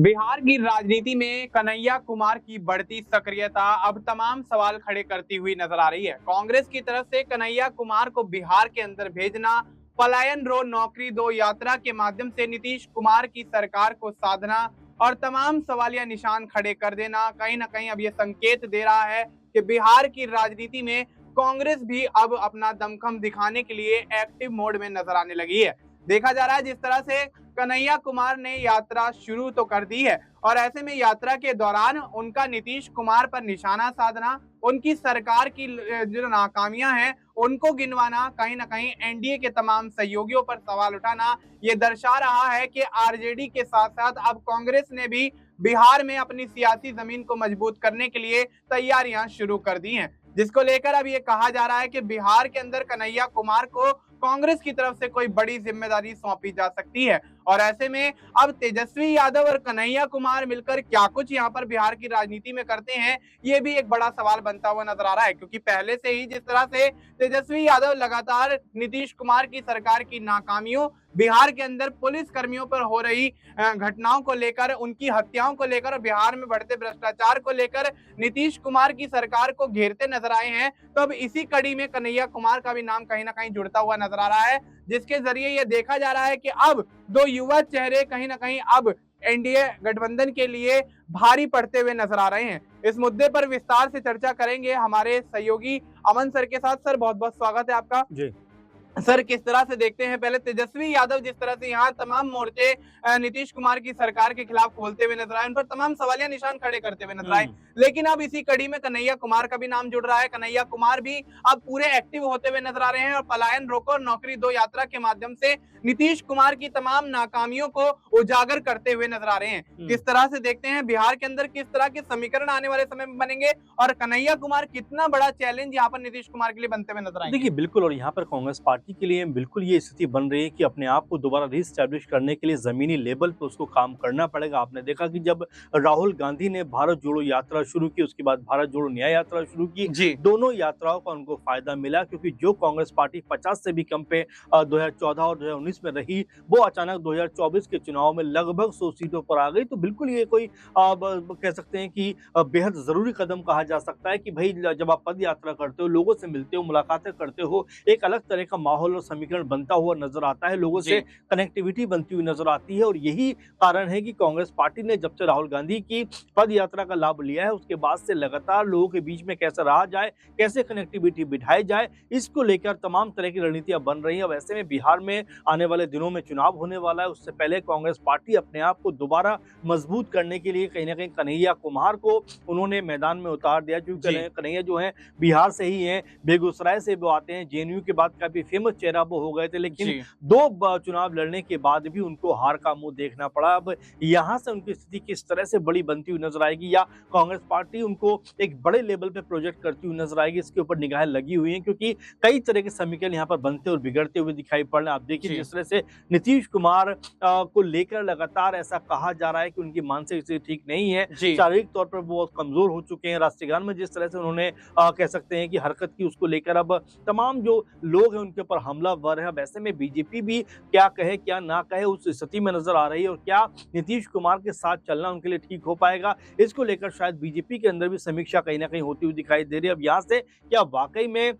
बिहार की राजनीति में कन्हैया कुमार की बढ़ती सक्रियता अब तमाम सवाल खड़े करती हुई नजर आ रही है। कांग्रेस की तरफ से कन्हैया कुमार को बिहार के अंदर भेजना, पलायन रो नौकरी दो यात्रा के माध्यम से नीतीश कुमार की सरकार को साधना और तमाम सवालिया निशान खड़े कर देना कहीं ना कहीं अब ये संकेत दे रहा है कि बिहार की राजनीति में कांग्रेस भी अब अपना दमखम दिखाने के लिए एक्टिव मोड में नजर आने लगी है। देखा जा रहा है जिस तरह से कन्हैया कुमार ने यात्रा शुरू तो कर दी है और ऐसे में यात्रा के दौरान उनका नीतीश कुमार पर निशाना साधना, उनकी सरकार की जो नाकामियां हैं उनको गिनवाना, कहीं ना कहीं एनडीए के तमाम सहयोगियों पर सवाल उठाना, ये दर्शा रहा है कि आरजेडी के साथ साथ अब कांग्रेस ने भी बिहार में अपनी सियासी जमीन को मजबूत करने के लिए तैयारियां शुरू कर दी हैं, जिसको लेकर अब ये कहा जा रहा है कि बिहार के अंदर कन्हैया कुमार को कांग्रेस की तरफ से कोई बड़ी जिम्मेदारी सौंपी जा सकती है। और ऐसे में अब तेजस्वी यादव और कन्हैया कुमार मिलकर क्या कुछ यहाँ पर बिहार की राजनीति में करते हैं, ये भी एक बड़ा सवाल बनता हुआ नजर आ रहा है, क्योंकि पहले से ही जिस तरह से तेजस्वी यादव लगातार नीतीश कुमार की सरकार की नाकामियों, बिहार के अंदर पुलिस कर्मियों पर हो रही घटनाओं को लेकर, उनकी हत्याओं को लेकर, बिहार में बढ़ते भ्रष्टाचार को लेकर नीतीश कुमार की सरकार को घेरते नजर आए हैं, तो अब इसी कड़ी में कन्हैया कुमार का भी नाम कहीं ना कहीं जुड़ता हुआ नजर आ रहा है, जिसके जरिए यह देखा जा रहा है कि अब दो युवा चेहरे कहीं ना कहीं अब एनडीए गठबंधन के लिए भारी पड़ते हुए नजर आ रहे हैं। इस मुद्दे पर विस्तार से चर्चा करेंगे हमारे सहयोगी अमन सर के साथ। सर, बहुत बहुत स्वागत है आपका जी। सर, किस तरह से देखते हैं, पहले तेजस्वी यादव जिस तरह से यहाँ तमाम मोर्चे नीतीश कुमार की सरकार के खिलाफ खोलते हुए नजर आए, उन पर तमाम सवालिया निशान खड़े करते हुए नजर आए, लेकिन अब इसी कड़ी में कन्हैया कुमार का भी नाम जुड़ रहा है। कन्हैया कुमार भी अब पूरे एक्टिव होते हुए नजर आ रहे हैं और पलायन रोको और नौकरी दो यात्रा के माध्यम से नीतीश कुमार की तमाम नाकामियों को उजागर करते हुए नजर आ रहे हैं। किस तरह से देखते हैं बिहार के अंदर किस तरह के समीकरण आने वाले समय में बनेंगे और कन्हैया कुमार कितना बड़ा चैलेंज यहाँ पर नीतीश कुमार के लिए बनते हुए नजर आएंगे? देखिए, बिल्कुल। और यहाँ पर कांग्रेस पार्टी के लिए बिल्कुल ये स्थिति बन रही है कि अपने आप को दोबारा रीस्टैब्लिश करने के लिए जमीनी लेवल पे उसको काम करना पड़ेगा। आपने देखा कि जब राहुल गांधी ने भारत जोड़ो यात्रा शुरू की, उसके बाद भारत जोड़ो न्याय यात्रा शुरू की, दोनों यात्राओं का उनको फायदा मिला, क्योंकि जो कांग्रेस पार्टी 50 से भी कम पे 2014 और 2019 में रही, वो अचानक 2024 के चुनाव में लगभग 100 सीटों पर आ गई। तो बिल्कुल ये कोई कह सकते हैं कि बेहद जरूरी कदम कहा जा सकता है कि भाई जब आप पद यात्रा करते हो, लोगों से मिलते हो, मुलाकातें करते हो, एक अलग तरह का माहौल और समीकरण बनता हुआ नजर आता है, लोगों से कनेक्टिविटी बनती हुई नजर आती है। और यही कारण है कि कांग्रेस पार्टी ने जब से राहुल गांधी की पद यात्रा का लाभ लिया है, उसके बाद से लगातार लोगों के बीच में कैसे रहा जाए, कैसे कनेक्टिविटी बिठाई जाए, इसको लेकर तमाम तरह की रणनीतियां बन रही हैं। अब ऐसे में बिहार में आने वाले दिनों में चुनाव होने वाला है, उससे पहले कांग्रेस पार्टी अपने आप को दोबारा मजबूत करने के लिए कहीं ना कहीं कन्हैया कुमार को उन्होंने मैदान में उतार दिया, क्योंकि कन्हैया जो है बिहार से ही है, बेगूसराय से वो आते हैं, जेएनयू के बाद काफी फेमस चेहरा वो हो गए थे, लेकिन दो चुनाव लड़ने के बाद भी उनको हार का मुंह देखना पड़ा। अब यहां से उनकी स्थिति किस तरह से बड़ी बनती हुई नजर आएगी, या कांग्रेस पार्टी उनको एक बड़े लेवल पे प्रोजेक्ट करती हुई नजर आएगी, इसके ऊपर निगाहें लगी हुई हैं, क्योंकि कई तरह के समीकरण यहाँ पर बनते और बिगड़ते हुए दिखाई पड़ रहे हैं। आप देखिए जिस तरह से नीतीश कुमार को लेकर लगातार ऐसा कहा जा रहा है कि उनकी मानसिक स्थिति ठीक नहीं है, शारीरिक तौर पर वो कमजोर हो चुके हैं। राष्ट्रीय गान में जिस तरह से उन्होंने कह सकते हैं कि हरकत की, उसको लेकर अब तमाम जो लोग हैं उनके ऊपर हमलावर है। अब ऐसे में बीजेपी भी क्या कहे क्या ना कहे उस स्थिति में नजर आ रही है, और क्या नीतीश कुमार के साथ चलना उनके लिए ठीक हो पाएगा, इसको लेकर शायद बीजेपी के अंदर भी समीक्षा कहीं ना कहीं होती हुई दिखाई दे रही है। अब यहाँ से क्या वाकई में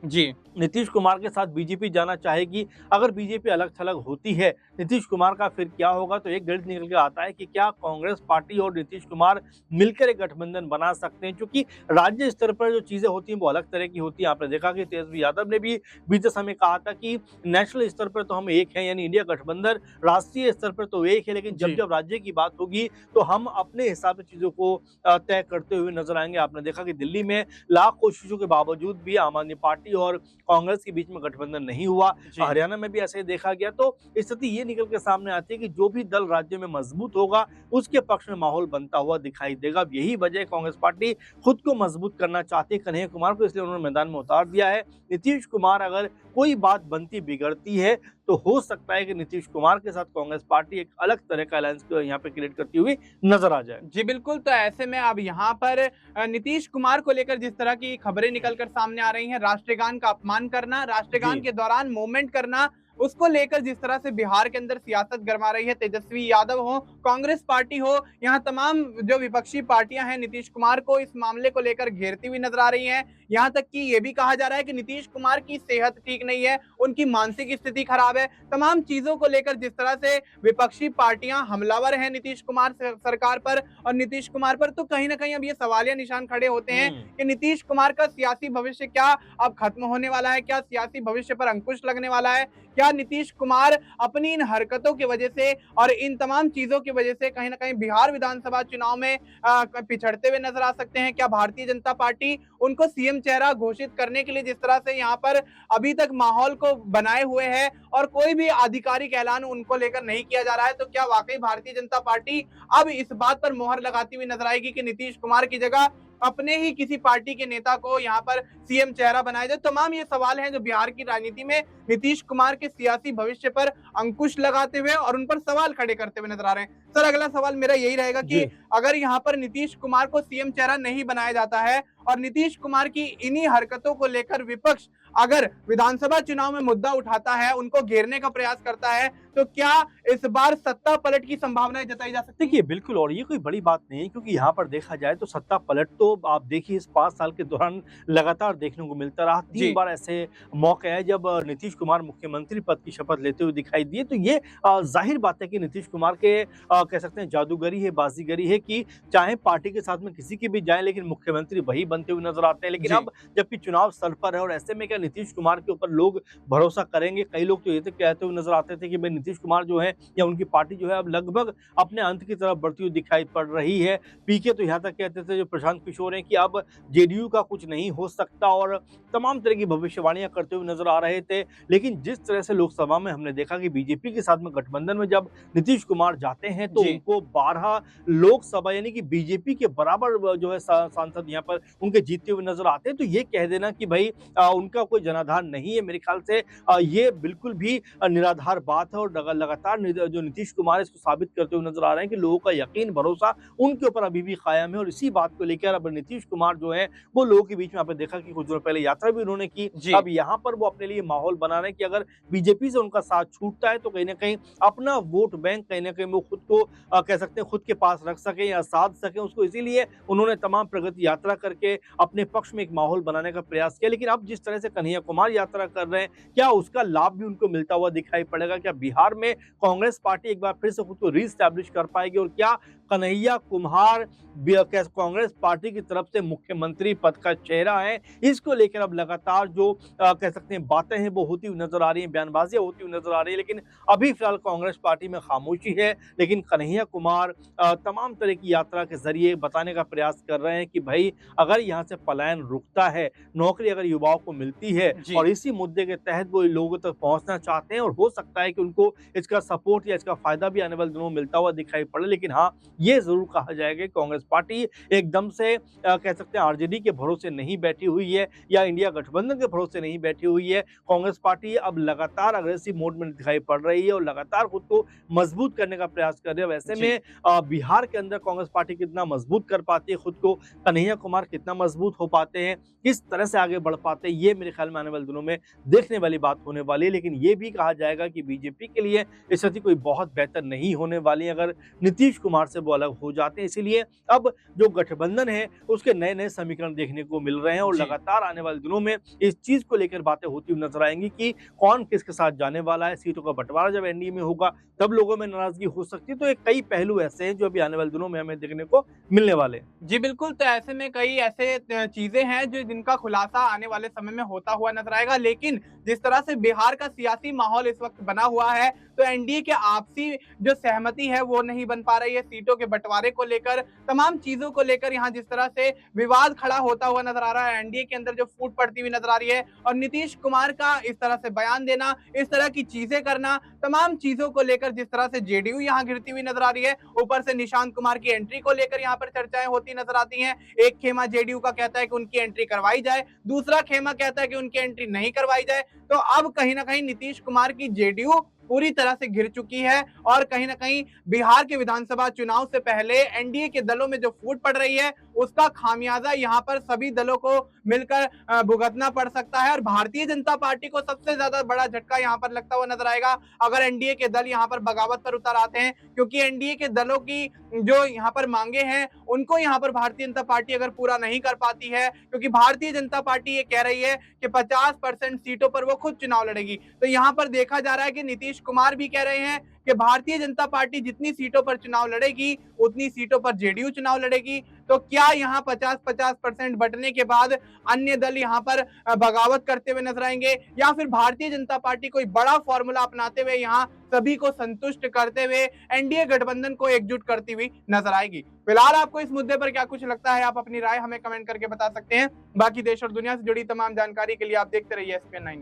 नीतीश कुमार के साथ बीजेपी जाना चाहेगी? अगर बीजेपी अलग थलग होती है नीतीश कुमार का, फिर क्या होगा? तो एक गणित निकल के आता है कि क्या कांग्रेस पार्टी और नीतीश कुमार मिलकर एक गठबंधन बना सकते हैं, क्योंकि राज्य स्तर पर जो चीजें होती हैं वो अलग तरह की होती है। आपने देखा कि तेजस्वी यादव ने भी बीते समय कहा था कि नेशनल स्तर पर तो हम एक हैं, यानी इंडिया गठबंधन राष्ट्रीय स्तर पर तो एक है, लेकिन जब जब राज्य की बात होगी तो हम अपने हिसाब से चीजों को तय करते हुए नजर आएंगे। आपने देखा कि दिल्ली में लाख कोशिशों के बावजूद भी आम आदमी पार्टी और कांग्रेस के बीच में गठबंधन नहीं हुआ, हरियाणा में भी ऐसे ही देखा गया। तो स्थिति ये निकल के सामने आती है कि जो भी दल राज्य में मजबूत होगा उसके पक्ष में माहौल बनता हुआ दिखाई देगा। अब यही वजह कांग्रेस पार्टी खुद को मजबूत करना चाहती है कन्हैया कुमार को, इसलिए उन्होंने मैदान में उतार दिया है। नीतीश कुमार अगर कोई बात बनती बिगड़ती है तो हो सकता है कि नीतीश कुमार के साथ कांग्रेस पार्टी एक अलग तरह का अलायंस यहाँ पे क्रिएट करती हुई नजर आ जाए। जी बिल्कुल। तो ऐसे में अब यहाँ पर नीतीश कुमार को लेकर जिस तरह की खबरें निकलकर सामने आ रही हैं, राष्ट्रगान का अपमान करना, राष्ट्रगान के दौरान मूवमेंट करना, उसको लेकर जिस तरह से बिहार के अंदर सियासत गरमा रही है, तेजस्वी यादव हो, कांग्रेस पार्टी हो, यहाँ तमाम जो विपक्षी पार्टियां हैं नीतीश कुमार को इस मामले को लेकर घेरती हुई नजर आ रही हैं। यहाँ तक कि ये भी कहा जा रहा है कि नीतीश कुमार की सेहत ठीक नहीं है, उनकी मानसिक स्थिति खराब है। तमाम चीजों को लेकर जिस तरह से विपक्षी पार्टियां हमलावर हैं नीतीश कुमार सरकार पर और नीतीश कुमार पर, तो कहीं ना कहीं अब ये सवालिया निशान खड़े होते हैं कि नीतीश कुमार का सियासी भविष्य क्या अब खत्म होने वाला है, क्या सियासी भविष्य पर अंकुश लगने वाला है, क्या नीतीश कुमार अपनी इन हरकतों की वजह से और इन तमाम चीजों की वजह से कहीं ना कहीं बिहार विधानसभा चुनाव में पिछड़ते हुए नजर आ सकते हैं। क्या भारतीय जनता पार्टी उनको सीएम चेहरा घोषित करने के लिए जिस तरह से यहाँ पर अभी तक माहौल को बनाए हुए है और कोई भी आधिकारिक ऐलान उनको लेकर नहीं किया जा रहा है, तो क्या वाकई भारतीय जनता पार्टी अब इस बात पर मोहर लगाती हुई नजर आएगी कि नीतीश कुमार की जगह अपने ही किसी पार्टी के नेता को यहाँ पर सीएम चेहरा बनाया जाए? तमाम ये सवाल हैं जो बिहार की राजनीति में नीतीश कुमार के सियासी भविष्य पर अंकुश लगाते हुए और उन पर सवाल खड़े करते हुए नजर आ रहे हैं। सर, अगला सवाल मेरा यही रहेगा कि अगर यहाँ पर नीतीश कुमार को सीएम चेहरा नहीं बनाया जाता है और नीतीश कुमार की इन्हीं हरकतों को लेकर विपक्ष अगर विधानसभा चुनाव में मुद्दा उठाता है, उनको घेरने का प्रयास करता है, तो क्या इस बार सत्ता पलट की संभावनाएं जताई जा सकती है? देखिए बिल्कुल, और ये कोई बड़ी बात नहीं है क्योंकि यहाँ पर देखा जाए तो सत्ता पलट तो आप देखिए इस 5 साल के दौरान लगातार देखने को मिलता रहा। 3 बार ऐसे मौके आए जब नीतीश कुमार मुख्यमंत्री पद की शपथ लेते हुए दिखाई दिए। तो ये जाहिर बात है कि नीतीश कुमार के कह सकते हैं जादूगरी है, बाजीगरी है कि चाहे पार्टी के साथ में किसी की भी जाए लेकिन मुख्यमंत्री वही बनते हुए नजर आते हैं। लेकिन अब जबकि चुनाव सर पर है और ऐसे में क्या नीतीश कुमार के ऊपर लोग भरोसा करेंगे? कई लोग तो ये तक कहते हुए नजर आते थे कि भाई नीतीश कुमार जो है या उनकी पार्टी जो है अब लगभग अपने अंत की तरफ बढ़ती हुई दिखाई पड़ रही है। पीके तो यहाँ तक कहते थे जो प्रशांत किशोर हैं कि अब जेडीयू का कुछ नहीं हो सकता और तमाम तरह की भविष्यवाणियां करते हुए नजर आ रहे थे। लेकिन जिस तरह से लोकसभा में हमने देखा कि बीजेपी के साथ में गठबंधन में जब नीतीश कुमार जाते हैं तो उनको 12 लोकसभा यानी कि बीजेपी के बराबर जो है सांसद यहाँ पर उनके जीतते हुए नजर आते हैं। तो ये कह देना कि भाई उनका कोई जनाधार नहीं है, मेरे ख्याल से ये बिल्कुल भी निराधार बात है और लगातार जो नीतीश कुमार इसको साबित करते हुए नजर आ रहे हैं कि लोगों का यकीन भरोसा उनके ऊपर अभी भी कायम है। और इसी बात को लेकर अब नीतीश कुमार जो है वो लोगों के बीच में आपने देखा कि कुछ दिनों पहले यात्रा भी उन्होंने की। अब यहाँ पर वो अपने लिए माहौल बना रहे हैं कि अगर बीजेपी से उनका साथ छूटता है तो कहीं ना कहीं अपना वोट बैंक कहीं ना कहीं वो खुद को कह सकते हैं खुद के पास रख सके या साध सके उसको। इसीलिए उन्होंने तमाम प्रगति यात्रा करके अपने पक्ष में एक माहौल बनाने का प्रयास किया। लेकिन अब जिस तरह से कन्हैया कुमार यात्रा कर रहे हैं, क्या उसका लाभ भी उनको मिलता हुआ दिखाई पड़ेगा? क्या बिहार में कांग्रेस पार्टी एक बार फिर से खुद को रीस्टैब्लिश कर पाएगी? और क्या कन्हैया कुमार कांग्रेस पार्टी की तरफ से मुख्यमंत्री पद का चेहरा है? इसको लेकर अब लगातार जो कह सकते हैं बातें हैं वो होती हुई नजर आ रही हैं, बयानबाजियां होती हुई नजर आ रही है। लेकिन अभी फिलहाल कांग्रेस पार्टी में खामोशी है। लेकिन कन्हैया कुमार तमाम तरह की यात्रा के जरिए बताने का प्रयास कर रहे हैं कि भाई अगर यहाँ से पलायन रुकता है, नौकरी अगर युवाओं को मिलती है और इसी मुद्दे के तहत वो लोगों तक पहुंचना चाहते हैं और हो सकता है कि उनको इसका सपोर्ट या इसका फायदा भी आने वाले दिनों में मिलता हुआ दिखाई पड़े। लेकिन हाँ, ये जरूर कहा जाएगा कि कांग्रेस पार्टी एकदम से कह सकते हैं आरजेडी के भरोसे नहीं बैठी हुई है या इंडिया गठबंधन के भरोसे नहीं बैठी हुई है। कांग्रेस पार्टी अब लगातार अग्रेसिव मोड में दिखाई पड़ रही है और लगातार खुद को मजबूत करने का प्रयास कर रही है। वैसे में बिहार के अंदर कांग्रेस पार्टी कितना मजबूत कर पाती है खुद को, कन्हैया कुमार कितना मजबूत हो पाते हैं, किस तरह से आगे बढ़ पाते हैं, ये मेरे ख्याल में आने वाले दिनों में देखने वाली बात होने वाली है। लेकिन ये भी कहा जाएगा कि बीजेपी के लिए स्थिति कोई बहुत बेहतर नहीं होने वाली है अगर नीतीश कुमार से वो अलग हो जाते हैं। इसीलिए अब जो गठबंधन है उसके नए नए समीकरण देखने को मिल रहे हैं और लगातार आने वाले दिनों में इस चीज को लेकर बातें होती हुई नजर आएंगी कि कौन किसके साथ जाने वाला है। सीटों का बंटवारा जब एनडीए में होगा तब लोगों में नाराजगी हो सकती है। तो कई पहलू ऐसे हैं जो अभी आने वाले दिनों में हमें देखने को मिलने वाले। जी बिल्कुल, तो ऐसे में कई ऐसे चीजें हैं जो जिनका खुलासा आने वाले समय में होता हुआ नजर आएगा। लेकिन जिस तरह से बिहार का सियासी माहौल इस वक्त बना हुआ है तो एनडीए के आपसी जो सहमति है वो नहीं बन पा रही है। सीटों के बंटवारे को लेकर, तमाम चीजों को लेकर यहाँ जिस तरह से विवाद खड़ा होता हुआ नजर आ रहा है, एनडीए के अंदर जो फूट पड़ती हुई नजर आ रही है और नीतीश कुमार का इस तरह से बयान देना, इस तरह की चीजें करना, तमाम चीजों को लेकर जिस तरह से जेडीयू यहाँ गिरती हुई नजर आ रही है, ऊपर से निशांत कुमार की एंट्री को लेकर यहाँ पर चर्चाएं होती नजर आती हैं। एक खेमा जेडीयू का कहता है कि उनकी एंट्री करवाई जाए, दूसरा खेमा कहता है कि उनकी एंट्री नहीं करवाई जाए। तो अब कहीं ना कहीं नीतीश कुमार की जेडीयू पूरी तरह से घिर चुकी है और कहीं ना कहीं बिहार के विधानसभा चुनाव से पहले एनडीए के दलों में जो फूट पड़ रही है उसका खामियाजा यहां पर सभी दलों को मिलकर भुगतना पड़ सकता है और भारतीय जनता पार्टी को सबसे ज्यादा बड़ा झटका यहां पर लगता हुआ नजर आएगा अगर एनडीए के दल यहां पर बगावत पर उतर आते हैं, क्योंकि एनडीए के दलों की जो यहां पर मांगे हैं उनको यहां पर भारतीय जनता पार्टी अगर पूरा नहीं कर पाती है, क्योंकि भारतीय जनता पार्टी ये कह रही है कि 50% सीटों पर वो खुद चुनाव लड़ेगी, तो यहां पर देखा जा रहा है कि नीतीश कुमार भी कह रहे हैं कि भारतीय जनता पार्टी जितनी सीटों पर चुनाव लड़ेगी उतनी सीटों पर जेडीयू चुनाव लड़ेगी। तो क्या यहां 50-50% बंटने के बाद अन्य दल यहां पर बगावत करते हुए नजर आएंगे या फिर भारतीय जनता पार्टी कोई बड़ा फॉर्मूला अपनाते हुए यहां सभी को संतुष्ट करते हुए एनडीए गठबंधन को एकजुट करती हुई नजर आएगी? फिलहाल आपको इस मुद्दे पर क्या कुछ लगता है, आप अपनी राय हमें कमेंट करके बता सकते हैं। बाकी देश और दुनिया से जुड़ी तमाम जानकारी के लिए आप देखते रहिए एसपीएन 9 न्यूज़।